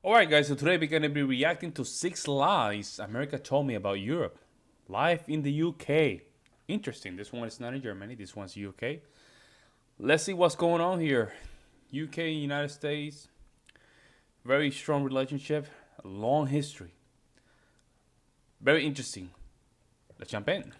Alright guys, so today we're going to be reacting to 6 lies America told me about Europe. Life in the UK. Interesting, this one is not in Germany, this one's UK. Let's see what's going on here. UK, United States, very strong relationship, a long history. Very interesting. Let's jump in.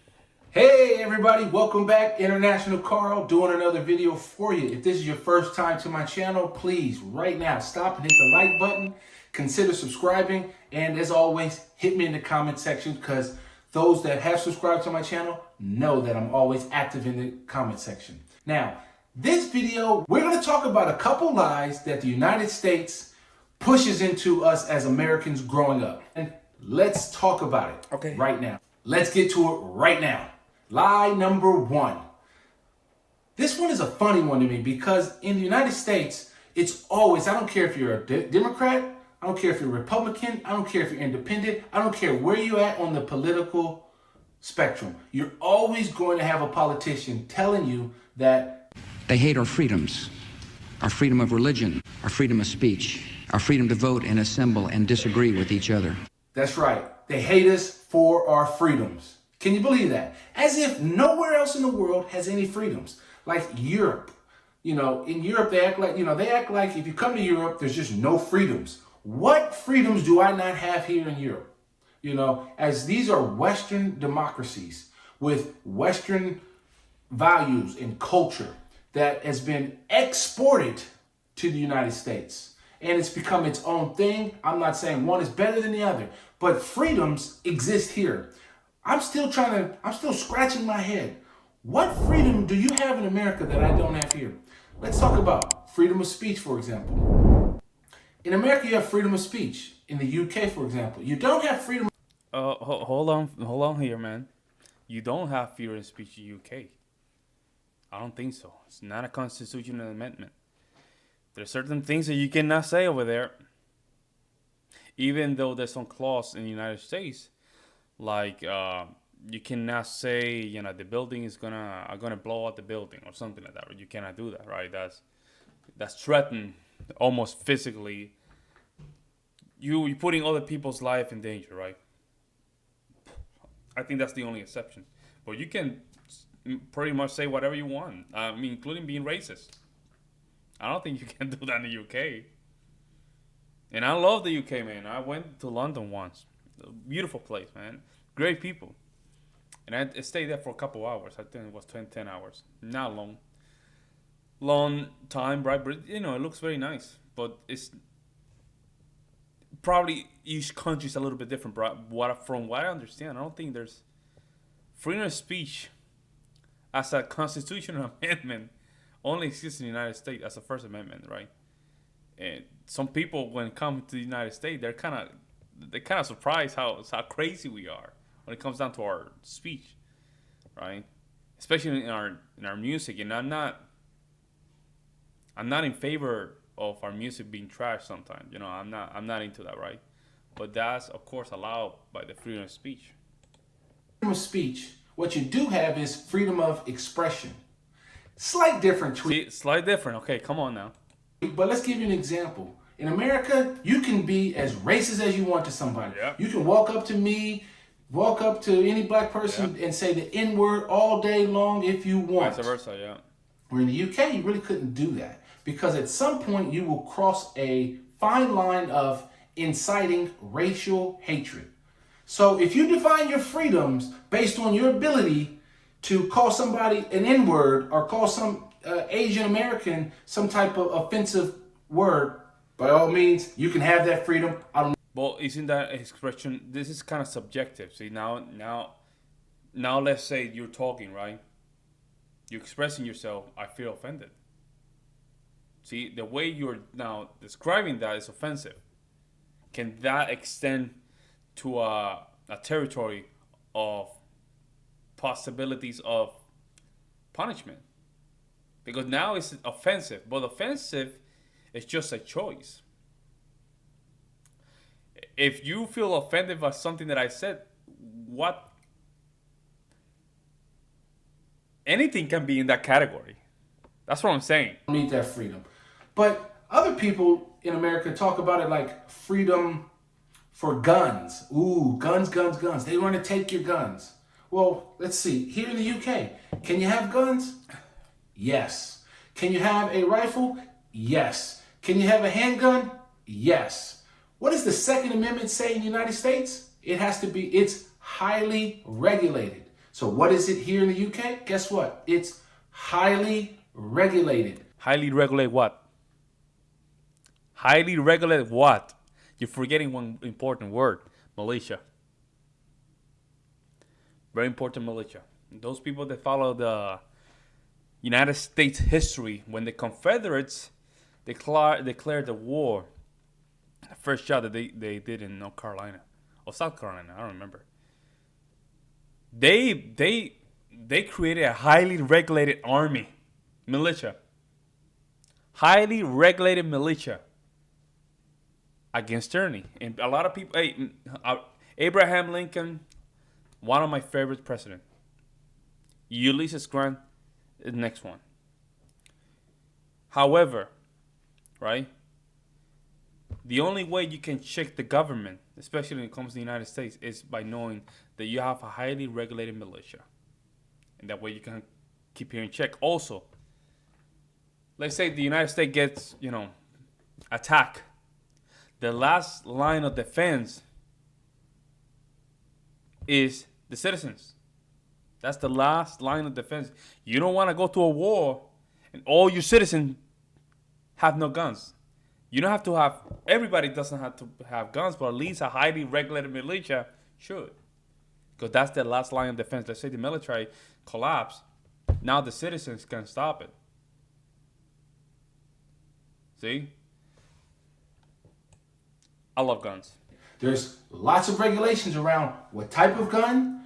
Hey everybody, welcome back. International Carl doing another video for you. If this is your first time to my channel, please right now stop and hit the like button, consider subscribing, and as always, hit me in the comment section because those that have subscribed to my channel know that I'm always active in the comment section. Now, this video, we're going to talk about a couple lies that the United States pushes into us as Americans growing up. And let's talk about it right now. Let's get to it right now. Lie number one. This one is a funny one to me because in the United States, it's always, I don't care if you're a Democrat, I don't care if you're a Republican, I don't care if you're independent, I don't care where you're at on the political spectrum. You're always going to have a politician telling you that they hate our freedoms, our freedom of religion, our freedom of speech, our freedom to vote and assemble and disagree with each other. That's right. They hate us for our freedoms. Can you believe that? As if nowhere else in the world has any freedoms. Like Europe. You know, in Europe they act like if you come to Europe, there's just no freedoms. What freedoms do I not have here in Europe? You know, as these are Western democracies with Western values and culture that has been exported to the United States. And it's become its own thing. I'm not saying one is better than the other, but freedoms exist here. I'm still scratching my head. What freedom do you have in America that I don't have here? Let's talk about freedom of speech, for example. In America, you have freedom of speech. In the UK, for example, you don't have freedom. Hold on here, man. You don't have freedom of speech in UK. I don't think so. It's not a constitutional amendment. There's certain things that you cannot say over there. Even though there's some clause in the United States, like you cannot say, you know, the building is gonna blow out the building or something like that. You cannot do that, right? That's threatened almost physically. You're putting other people's life in danger, right? I think that's the only exception. But you can pretty much say whatever you want. I mean, including being racist. I don't think you can do that in the UK. And I love the UK, man. I went to London once. Beautiful place, man. Great people. And I stayed there for a couple hours. I think it was 10 hours. Not long. Long time, right? But, you know, it looks very nice. But it's probably each country's a little bit different. From what I understand, I don't think there's freedom of speech as a constitutional amendment only exists in the United States as a First Amendment, right? And some people, when it comes to the United States, they're kind of surprised how crazy we are when it comes down to our speech, right? Especially in our music. And I'm not in favor of our music being trashed sometimes. You know, I'm not into that, right? But that's of course allowed by the freedom of speech. Freedom of speech. What you do have is freedom of expression. Slight difference. See, slight different. Okay, come on now. But let's give you an example. In America, you can be as racist as you want to somebody. Yeah. You can walk up to me, walk up to any black person and say the N-word all day long if you want. Vice versa, yeah. Where in the UK, you really couldn't do that because at some point you will cross a fine line of inciting racial hatred. So if you define your freedoms based on your ability to call somebody an N-word or call some Asian American some type of offensive word, by all means, you can have that freedom. I don't. Well, isn't that expression? This is kind of subjective. See, now, let's say you're talking, right? You're expressing yourself. I feel offended. See, the way you're now describing that is offensive. Can that extend to a territory of possibilities of punishment? Because now it's offensive, but offensive is just a choice. If you feel offended by something that I said, anything can be in that category. That's what I'm saying. Need that freedom. But other people in America talk about it like freedom for guns. Ooh, guns, guns, guns. They want to take your guns. Well, let's see. Here in the UK, can you have guns? Yes. Can you have a rifle? Yes. Can you have a handgun? Yes. What does the Second Amendment say in the United States? It's highly regulated. So what is it here in the UK? Guess what? It's highly regulated. Highly regulate what? Highly regulate what? You're forgetting one important word: militia. Very important, militia. Those people that follow the United States history, when the Confederates declared the war, the first shot that they did in North Carolina or South Carolina, I don't remember. They created a highly regulated army, militia. Highly regulated militia against tyranny. And a lot of people, Abraham Lincoln, one of my favorite presidents. Ulysses Grant, the next one. However, right, the only way you can check the government, especially when it comes to the United States, is by knowing that you have a highly regulated militia. And that way you can keep you in check. Also, let's say the United States gets, attacked. The last line of defense is the citizens. That's the last line of defense. You don't want to go to a war and all your citizens have no guns. You don't have to have, everybody doesn't have to have guns, but at least a highly regulated militia should. Because that's the last line of defense. Let's say the military collapse. Now the citizens can stop it. See? I love guns. There's lots of regulations around what type of gun,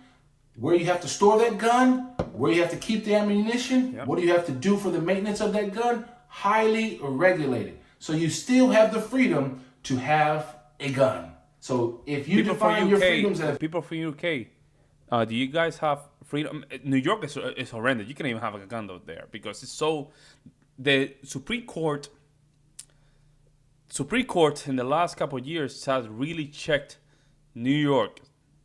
where you have to store that gun, where you have to keep the ammunition, Yep. What do you have to do for the maintenance of that gun. Highly regulated. So you still have the freedom to have a gun. So if you define your freedoms as... People from UK, do you guys have freedom? New York is horrendous. You can't even have a gun out there because it's so... The Supreme Court in the last couple of years has really checked New York,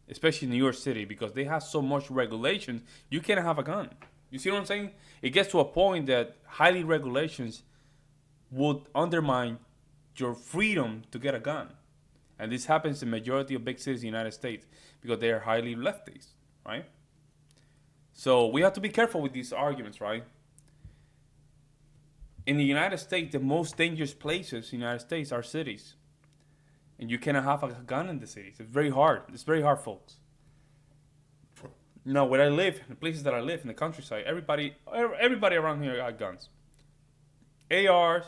especially New York City, because they have so much regulations. You can't have a gun. You see what I'm saying? It gets to a point that highly regulations would undermine your freedom to get a gun. And this happens in the majority of big cities in the United States because they are highly lefties, right? So we have to be careful with these arguments, right? In the United States, the most dangerous places in the United States are cities. And you cannot have a gun in the cities. It's very hard. It's very hard, folks. Now, where I live, the places that I live in the countryside, everybody around here got guns. ARs,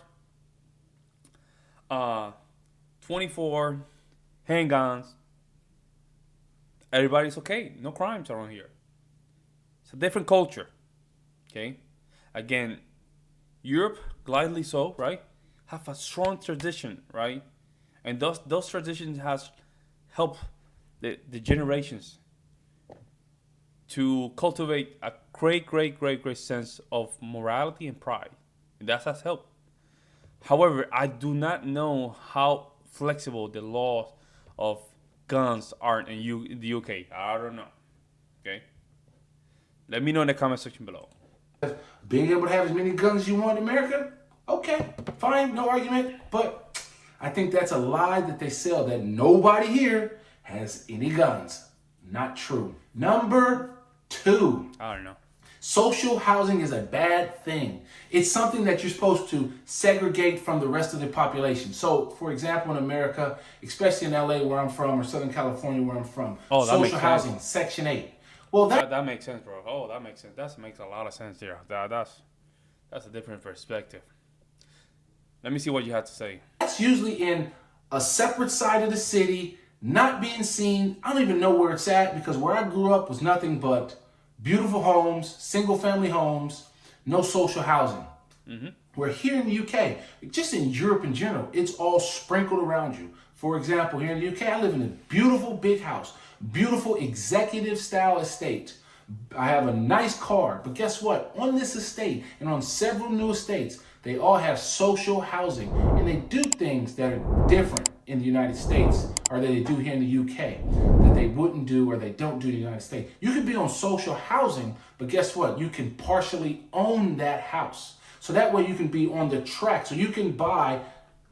24, handguns. Everybody's okay. No crimes around here. It's a different culture. Okay? Again, Europe, gladly so, right, have a strong tradition, right? And those traditions has helped the generations to cultivate a great sense of morality and pride. And that has helped. However, I do not know how flexible the laws of guns are in the UK. I don't know. Okay? Let me know in the comment section below. Being able to have as many guns as you want in America, okay, fine, no argument. But I think that's a lie that they sell, that nobody here has any guns. Not true. Number 2. I don't know. Social housing is a bad thing. It's something that you're supposed to segregate from the rest of the population. So, for example, in America, especially in LA where I'm from, or Southern California where I'm from, social housing, Section 8. Well, that makes sense, bro. Oh, that makes sense. That makes a lot of sense here. That's a different perspective. Let me see what you have to say. That's usually in a separate side of the city, not being seen. I don't even know where it's at because where I grew up was nothing but beautiful homes, single family homes, no social housing. Mm-hmm. Where here in the UK, just in Europe in general, it's all sprinkled around you. For example, here in the UK, I live in a beautiful big house, beautiful executive style estate. I have a nice car, but guess what? On this estate and on several new estates, They all have social housing, and they do things that are different in the United States or that they do here in the UK that they wouldn't do or they don't do in the United States. You can be on social housing, but guess what? You can partially own that house. So that way you can be on the track. So you can buy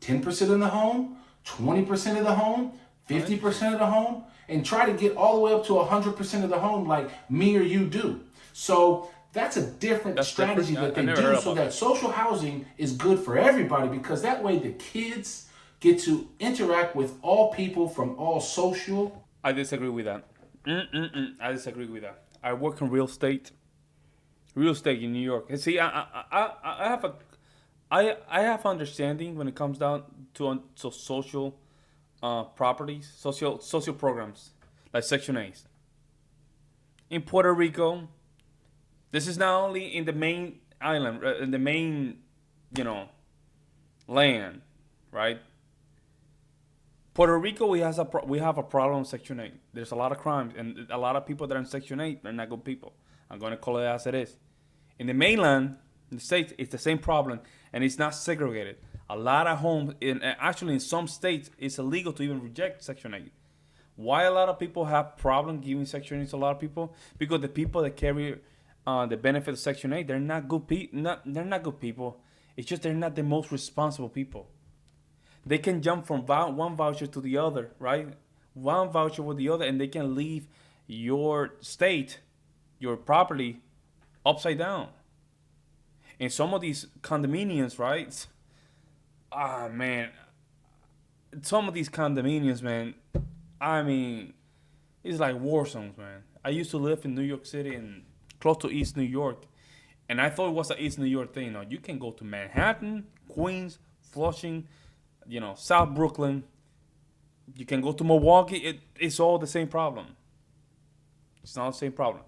10% of the home, 20% of the home, 50% of the home, and try to get all the way up to 100% of the home like me or you do. So that's a different strategy that they do, so that social housing is good for everybody, because that way the kids get to interact with all people from all social. I disagree with that. I disagree with that. I work in real estate in New York. And see, I have understanding when it comes down to social properties, social programs like Section 8. In Puerto Rico, this is not only in the main island, in the main, land, right? Puerto Rico, we have a problem in Section 8. There's a lot of crimes, and a lot of people that are in Section 8 are not good people. I'm going to call it as it is. In the mainland, in the States, it's the same problem, and it's not segregated. A lot of homes, actually in some states, it's illegal to even reject Section 8. Why a lot of people have problem giving Section 8 to a lot of people? Because the people that carry the benefit of Section 8, they're not good they're not good people. It's just they're not the most responsible people. They can jump from one voucher to the other, right? One voucher with the other, and they can leave your state, your property, upside down. In some of these condominiums, right? Man. Some of these condominiums, man, I mean, it's like war zones, man. I used to live in New York City and close to East New York, and I thought it was an East New York thing. You can go to Manhattan, Queens, Flushing, South Brooklyn. You can go to Milwaukee. It's all the same problem. It's not the same problem.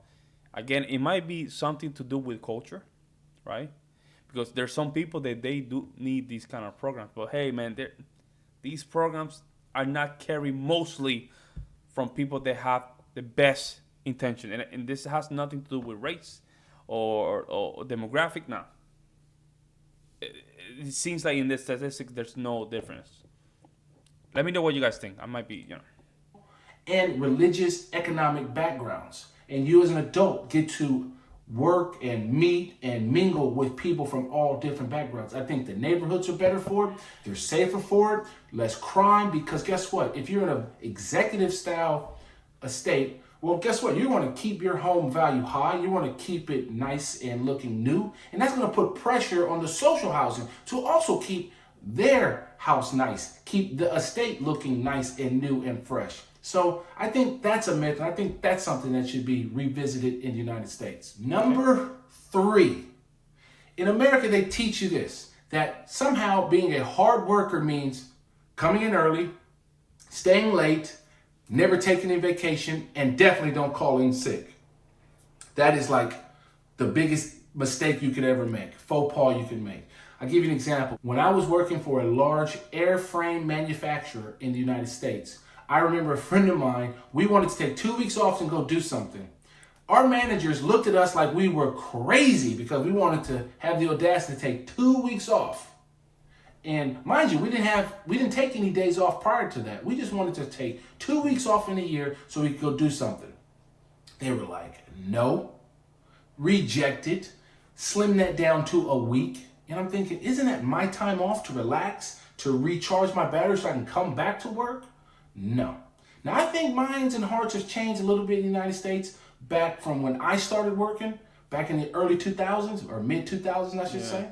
Again, it might be something to do with culture, right? Because there's some people that they do need these kind of programs. But hey, man, these programs are not carried mostly from people that have the best intention. And this has nothing to do with race or demographic now. It seems like in the statistics there's no difference. Let me know what you guys think. I might be, And religious economic backgrounds. And you as an adult get to work and meet and mingle with people from all different backgrounds. I think the neighborhoods are better for it. They're safer for it. Less crime, because guess what? If you're in an executive style estate, well, guess what? You want to keep your home value high. You want to keep it nice and looking new. And that's going to put pressure on the social housing to also keep their house nice, keep the estate looking nice and new and fresh. So I think that's a myth, and I think that's something that should be revisited in the United States. Number 3, in America, they teach you this, that somehow being a hard worker means coming in early, staying late, never taking a vacation, and definitely don't call in sick. That is like the biggest mistake you could ever make, faux pas you could make. I'll give you an example. When I was working for a large airframe manufacturer in the United States, I remember a friend of mine, we wanted to take 2 weeks off and go do something. Our managers looked at us like we were crazy because we wanted to have the audacity to take 2 weeks off. And mind you, we didn't take any days off prior to that. We just wanted to take 2 weeks off in a year so we could go do something. They were like, no, rejected, slim that down to a week. And I'm thinking, isn't that my time off to relax, to recharge my battery so I can come back to work? No. Now, I think minds and hearts have changed a little bit in the United States back from when I started working, back in the early 2000s, or mid-2000s, I should say.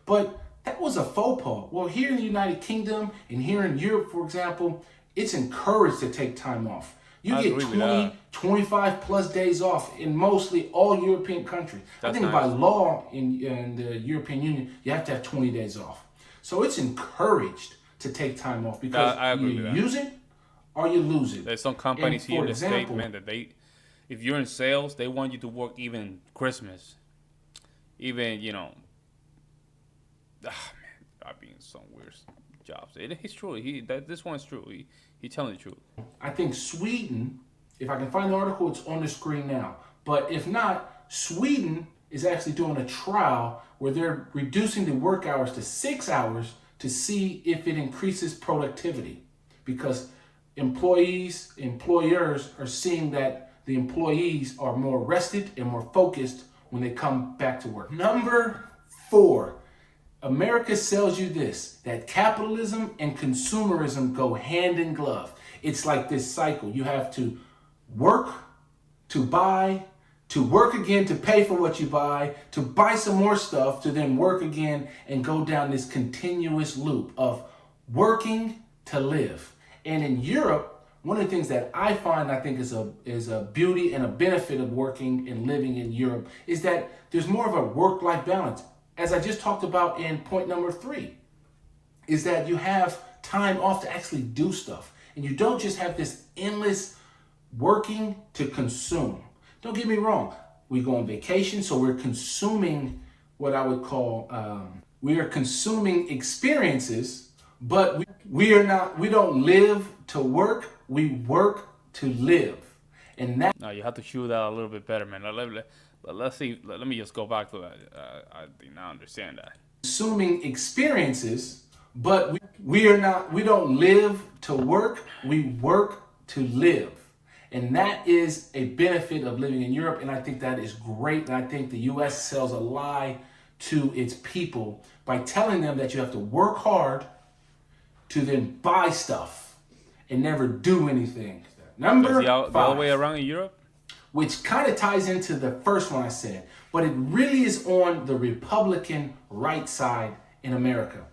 But that was a faux pas. Well, here in the United Kingdom and here in Europe, for example, it's encouraged to take time off. You get 20, 25 plus days off in mostly all European countries. I think by law in the European Union, you have to have 20 days off. So it's encouraged to take time off because you use it or you lose it. There's some companies here in the state, man, that if you're in sales, they want you to work even Christmas. Even, man, I've been in some weird jobs. It's true. This one's true. He's telling the truth. I think Sweden, if I can find the article, it's on the screen now. But if not, Sweden is actually doing a trial where they're reducing the work hours to 6 hours to see if it increases productivity. Because employers are seeing that the employees are more rested and more focused when they come back to work. Number 4, America sells you this, that capitalism and consumerism go hand in glove. It's like this cycle. You have to work to buy, to work again to pay for what you buy, to buy some more stuff, to then work again and go down this continuous loop of working to live. And in Europe, one of the things that I find I think is a beauty and a benefit of working and living in Europe is that there's more of a work-life balance. As I just talked about in point number 3, is that you have time off to actually do stuff. And you don't just have this endless working to consume. Don't get me wrong. We go on vacation, so we're consuming what I would call, we are consuming experiences, but we don't live to work, we work to live. And that. No, you have to shoot that a little bit better, man. Let's see. Let me just go back to that. I think now I understand that. Consuming experiences, but we don't live to work, we work to live. And that is a benefit of living in Europe, and I think that is great. And I think the US sells a lie to its people by telling them that you have to work hard to then buy stuff and never do anything. Number 5. The other way around in Europe? Which kind of ties into the first one I said, but it really is on the Republican right side in America.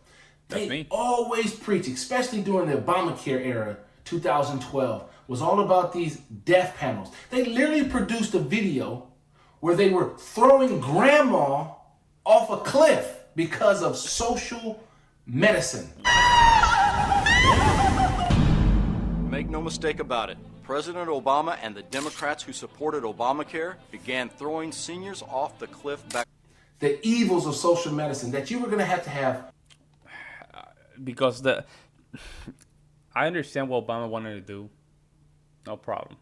They always preach, especially during the Obamacare era, 2012, was all about these death panels. They literally produced a video where they were throwing grandma off a cliff because of social medicine. Make no mistake about it. President Obama and the Democrats who supported Obamacare began throwing seniors off the cliff back. The evils of social medicine that you were going to have. Because I understand what Obama wanted to do. No problem.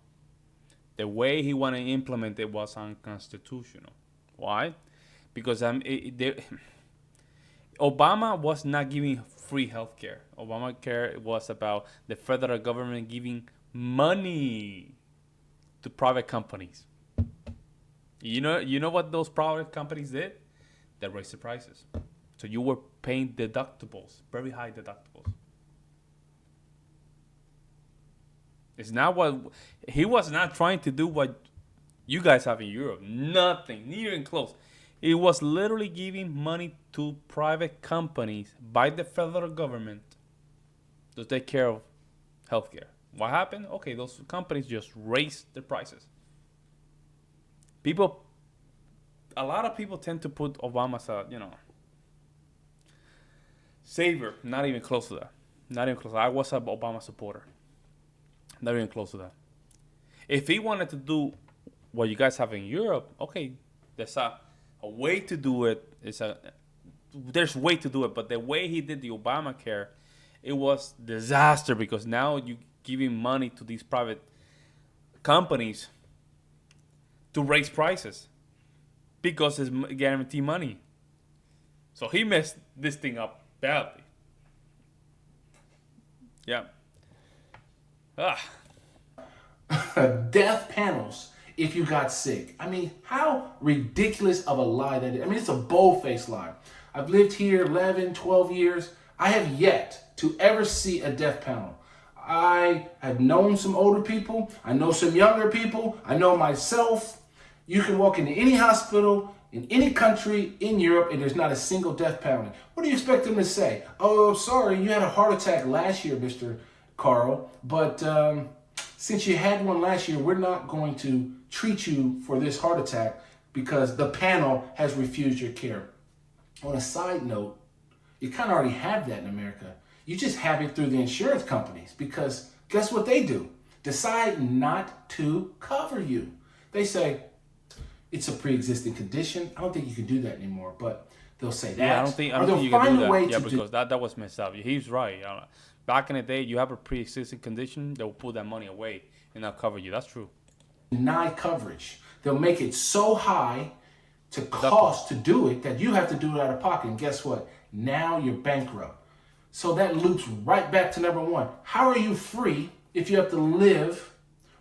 The way he wanted to implement it was unconstitutional. Why? Because Obama was not giving free health care. Obamacare was about the federal government giving money to private companies. You know what those private companies did? They raised the prices. So you were paying deductibles, very high deductibles. It's not what he was not trying to do what you guys have in Europe. Nothing, not even close. It was literally giving money to private companies by the federal government to take care of healthcare. What happened? Okay, those companies just raised the prices. A lot of people tend to put Obama as a, savior. Not even close to that. Not even close. I was an Obama supporter. Not even close to that. If he wanted to do what you guys have in Europe, okay, there's a way to do it. There's a way to do it, but the way he did the Obamacare, it was disaster because now you giving money to these private companies to raise prices because it's guaranteed money. So he messed this thing up badly. Yeah. Death panels if you got sick. I mean, how ridiculous of a lie that is. I mean, it's a bold-faced lie. I've lived here 11, 12 years. I have yet to ever see a death panel. I have known some older people. I know some younger people. I know myself. You can walk into any hospital in any country in Europe and there's not a single death panel. What do you expect them to say? Oh, sorry, you had a heart attack last year, Mr. Carl, but since you had one last year, we're not going to treat you for this heart attack because the panel has refused your care. On a side note, you kind of already have that in America. You just have it through the insurance companies because guess what they do? Decide not to cover you. They say, it's a pre-existing condition. I don't think you can do that anymore, but they'll say that. Yeah, I don't think you can do that. Yeah, because that was messed up. He's right. Back in the day, you have a pre-existing condition, they'll pull that money away and not cover you. That's true. Deny coverage. They'll make it so high to cost to do it that you have to do it out of pocket. And guess what? Now you're bankrupt. So that loops right back to number one. How are you free if you have to live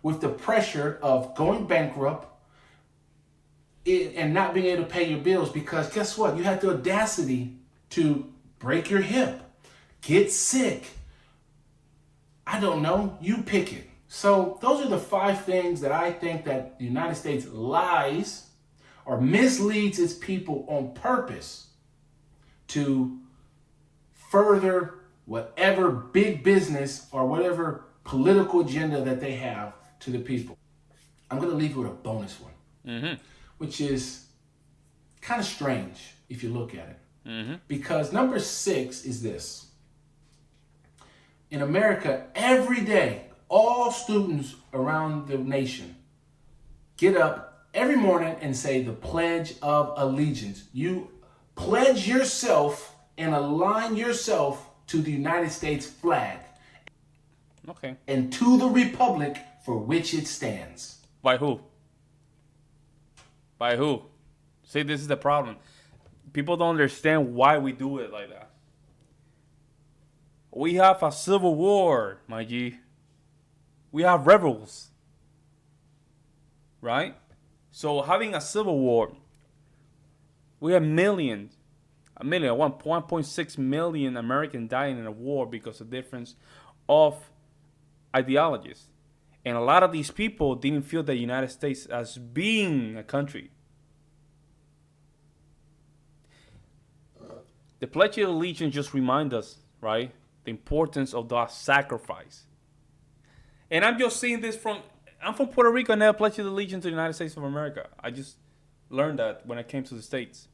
with the pressure of going bankrupt and not being able to pay your bills? Because guess what? You have the audacity to break your hip, get sick. I don't know. You pick it. So those are the 5 things that I think that the United States lies or misleads its people on purpose to further whatever big business or whatever political agenda that they have to the people. I'm going to leave you with a bonus one, which is kind of strange if you look at it. Because number 6 is this. In America, every day, all students around the nation get up every morning and say the Pledge of Allegiance. You pledge yourself and align yourself to the United States flag. Okay. And to the republic for which it stands. By who? By who? See, this is the problem. People don't understand why we do it like that. We have a civil war, my G. We have rebels. Right? So having a civil war, we have 1.6 million Americans dying in a war because of difference of ideologies. And a lot of these people didn't feel the United States as being a country. The Pledge of Allegiance just reminds us, right, the importance of that sacrifice. And I'm just seeing this I'm from Puerto Rico and I pledged allegiance to the United States of America. I just learned that when I came to the States.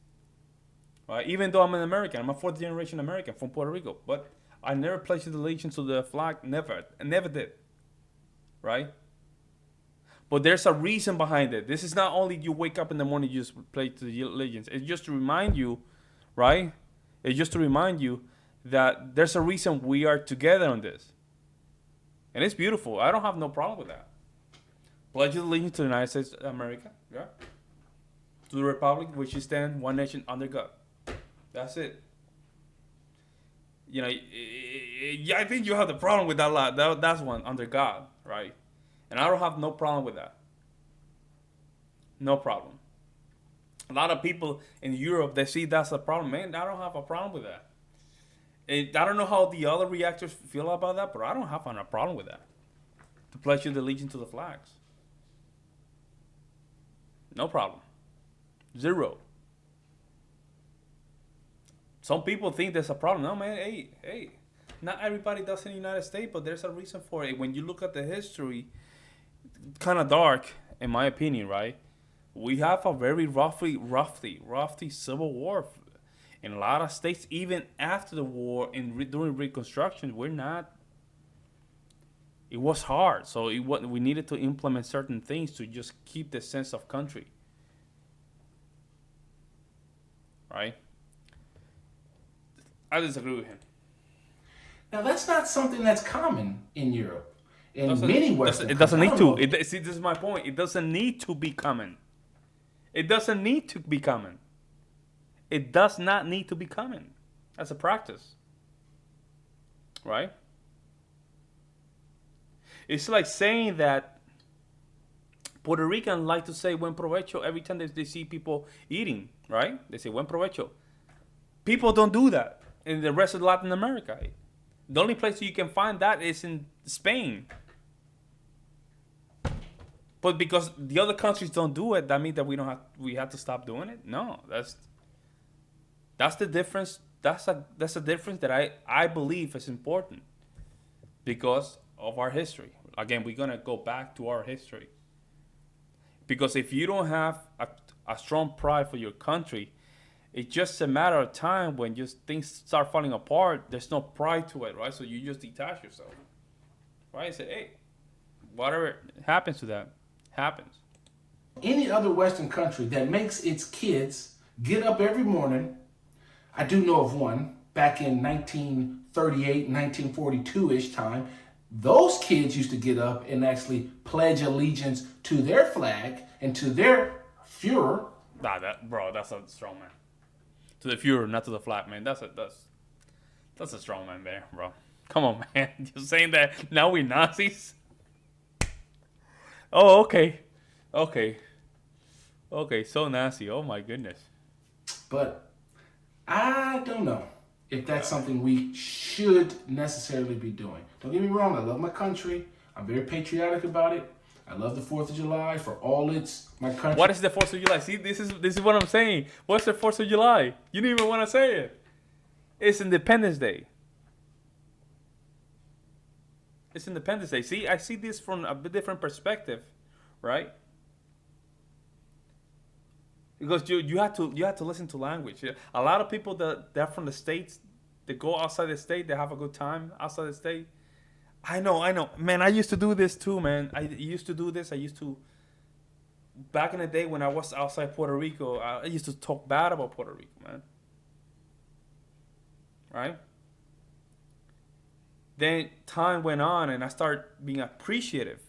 Right? Even though I'm an American, I'm a 4th generation American from Puerto Rico. But I never pledged allegiance to the flag, never. I never did. Right? But there's a reason behind it. This is not only you wake up in the morning, you just pledge the allegiance. It's just to remind you, right? It's just to remind you that there's a reason we are together on this. And it's beautiful. I don't have no problem with that. Pledge allegiance to the United States of America. Yeah. To the republic which you stand, one nation under God. That's it. You know, I think you have the problem with that lot. That's one, under God, right? And I don't have no problem with that. No problem. A lot of people in Europe, they see that's a problem. Man, I don't have a problem with that. And I don't know how the other reactors feel about that, but I don't have a problem with that. To pledge the allegiance to the flags. No problem. 0. Some people think there's a problem. No, man, hey. Not everybody does in the United States, but there's a reason for it. When you look at the history, kind of dark, in my opinion, right? We have a very roughy civil war in a lot of states. Even after the war and during Reconstruction, it was hard. So we needed to implement certain things to just keep the sense of country. Right? I disagree with him. Now, that's not something that's common in Europe. In many Western countries. It doesn't need to. See, this is my point. It doesn't need to be common. It doesn't need to be common. It does not need to be common as a practice. Right? It's like saying that Puerto Ricans like to say buen provecho every time they see people eating, right? They say buen provecho. People don't do that in the rest of Latin America. The only place you can find that is in Spain. But because the other countries don't do it, that means that we have to stop doing it? No, that's the difference. That's a difference that I believe is important because of our history. Again, we're gonna go back to our history. Because if you don't have a strong pride for your country, it's just a matter of time when just things start falling apart. There's no pride to it, right? So you just detach yourself, right? Say, hey, whatever happens to that, happens. Any other Western country that makes its kids get up every morning, I do know of one back in 1938, 1942-ish time. Those kids used to get up and actually pledge allegiance to their flag and to their Führer, Nah, that's a strong man. To the Fuhrer, not to the flat man. That's a strong man there, bro. Come on, man. You're saying that now we're Nazis? Oh, okay. Okay. Okay, so nasty. Oh my goodness. But I don't know if that's something we should necessarily be doing. Don't get me wrong, I love my country. I'm very patriotic about it. I love the 4th of July for all its my country. What is the 4th of July? See, this is what I'm saying. What's the 4th of July? You don't even want to say it. It's Independence Day. It's Independence Day. See, I see this from a bit different perspective, right? Because you have to listen to language. A lot of people that are from the states, they go outside the state, they have a good time outside the state. I know, man. I used to do this too, man. I used to do this. I used to back in the day when I was outside Puerto Rico. I used to talk bad about Puerto Rico, man. Right? Then time went on, and I started being appreciative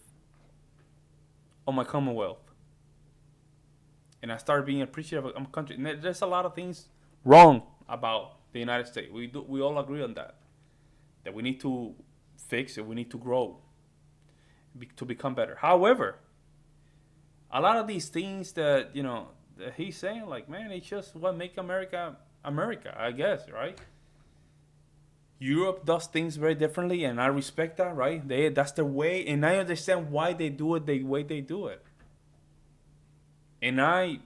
of my Commonwealth. And I started being appreciative of my country. And there's a lot of things wrong about the United States. We all agree on that. That we need to fix it. We need to grow to become better. However, a lot of these things that that he's saying, like, man, it's just what make America America, I guess, right? Europe does things very differently, and I respect that, right? That's their way, and I understand why they do it the way they do it. And I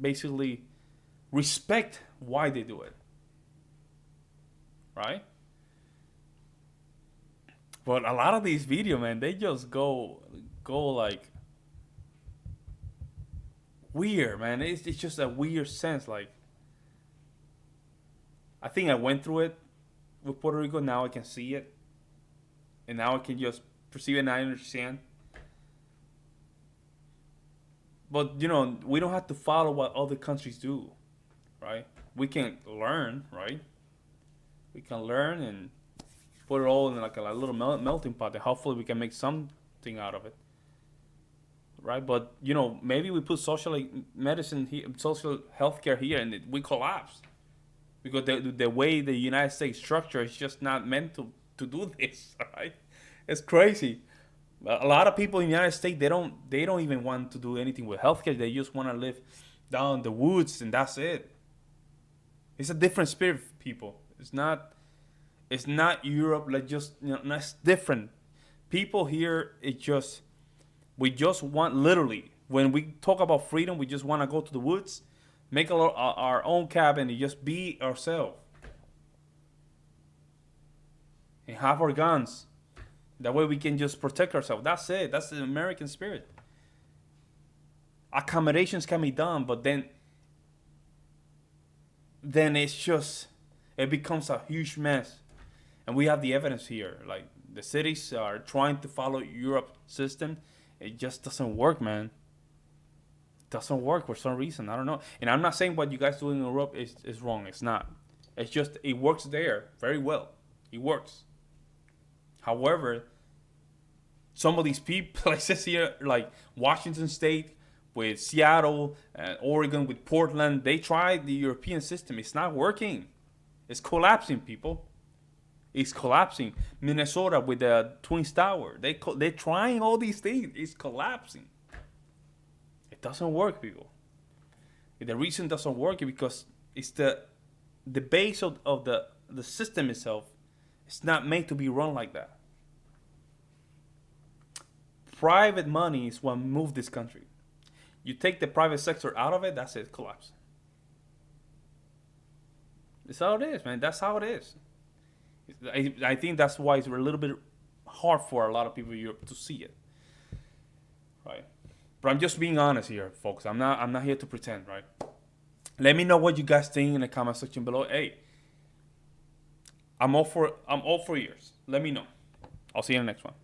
basically respect why they do it, right? But a lot of these videos, man, they just go like weird, man. It's just a weird sense. Like, I think I went through it with Puerto Rico. Now I can see it, and now I can just perceive it and I understand. But we don't have to follow what other countries do, right? We can learn, right? We can learn and put it all in like a little melting pot, and hopefully we can make something out of it, right? But maybe we put social medicine here, social healthcare here, and we collapse because the way the United States structure is just not meant to do this, right? It's crazy. A lot of people in the United States, they don't even want to do anything with healthcare. They just want to live down the woods, and that's it. It's a different spirit, people. It's not Europe. Like, just it's different. People here, we just want, literally, when we talk about freedom, we just want to go to the woods, make our own cabin, and just be ourselves, and have our guns. That way we can just protect ourselves. That's it. That's the American spirit. Accommodations can be done, but then it becomes a huge mess. And we have the evidence here. Like, the cities are trying to follow Europe's system. It just doesn't work, man. It doesn't work for some reason. I don't know. And I'm not saying what you guys do in Europe is wrong. It's not. It's just, it works there very well. It works. However, some of these places here, like Washington State, with Seattle, Oregon, with Portland, they tried the European system. It's not working. It's collapsing, people. It's collapsing. Minnesota with the Twin Tower, they're trying all these things. It's collapsing. It doesn't work, people. The reason it doesn't work is because it's the base of the system itself. It's not made to be run like that. Private money is what moved this country. You take the private sector out of it, that's it, collapse. That's how it is, man. That's how it is. I think that's why it's a little bit hard for a lot of people in Europe to see it, right? But I'm just being honest here, folks. I'm not here to pretend, right? Let me know what you guys think in the comment section below. Hey, I'm all for ears. Let me know. I'll see you in the next one.